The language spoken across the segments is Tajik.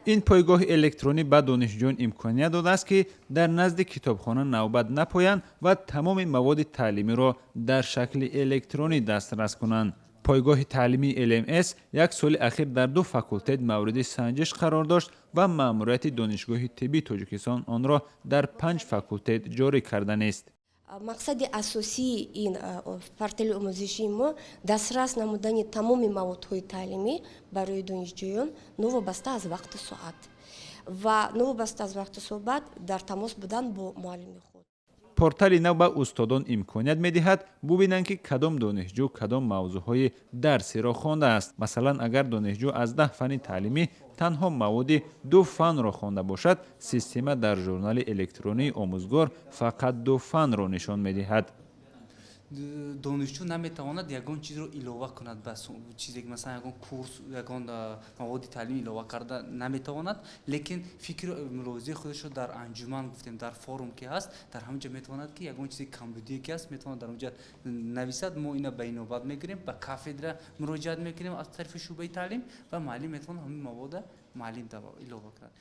این پایگاه الکترونی به دانشجویان امکانیت داده است که در نزد کتابخانه نوبت نپایند و تمام مواد تعلیمی را در شکل الکترونی دسترس کنند. پایگاه تعلیمی LMS یک سال اخیر در 2 فاکولته مورد سنجش قرار داشت و ماموریت دانشگاه طبی تاجیکستان آن را در 5 فاکولته جاری کرده است. мақсади асосии ин портали омӯзишии мо дастрас намудани тамоми маводҳои таълимӣ барои донишҷӯён новобаста аз вақту соат ва новобаста аз вақту соат дар тамос будан бо муаллими худ. портали нав ба устодон имконият медиҳад бубинанд ки кадом донишҷӯ кадом мавзӯъҳои дарсиро хондааст. Масалан, агар донишҷӯ аз 10 фанни таълимӣ танҳо маводи 2 фанро хонда бошад, система дар журнали электронии омӯзгор фақат 2 фанро нишон медиҳад. донишҷӯ наметавонад ягон чизро илова кунад ба чизе ки масалан ягон курс ягон маводи таълимӣ илова карда наметавонад, лекин фикри муловизаи худашро дар анҷуман гуфтем дар форум ки ҳаст дар ҳама ҷо метавонад ки ягон чизи камбудие ки ҳаст метавонад дар онҷа нависад, мо ина ба инобат мегирем, ба кафедра муроҷиат мекунем аз тарафи шӯъбаи таълим ва муаллим метавонад ҳамин мавода муаллим илова кунад.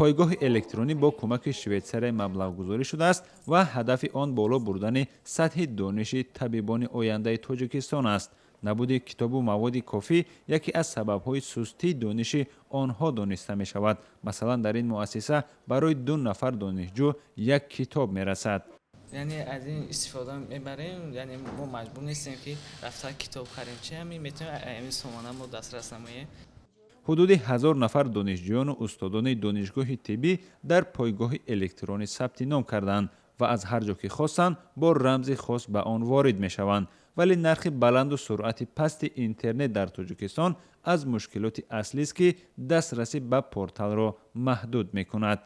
пойгоҳи электронӣ бо кӯмаки Швейтсария маблағгузорӣ шудааст ва ҳадафи он боло бурдани сатҳи дониши табибони ояндаи Тоҷикистон аст. набуди китобу маводи кофӣ яке аз сабабҳои сустии дониши онҳо дониста мешавад. Масалан, дар ин муассиса барои 2 нафар донишҷӯ як китоб мерасад. یعنی از این استفاده میبریم، یعنی ما مجبور نیستیم که رفته کتاب خریم چه همین میتونیم همین سامانه ما دسترس نماییم. ҳудуди 1000 нафар донишҷӯёну устодони донишгоҳи тиббӣ дар пойгоҳи электронӣ сабти ном карданд ва аз ҳар ҷо ки хостанд бо рамзи хос ба он ворид мешаванд. вале нархи баланду суръати пасти интернет дар Тоҷикистон аз мушкилоти аслист ки дастрасӣ ба порталро маҳдуд мекунад.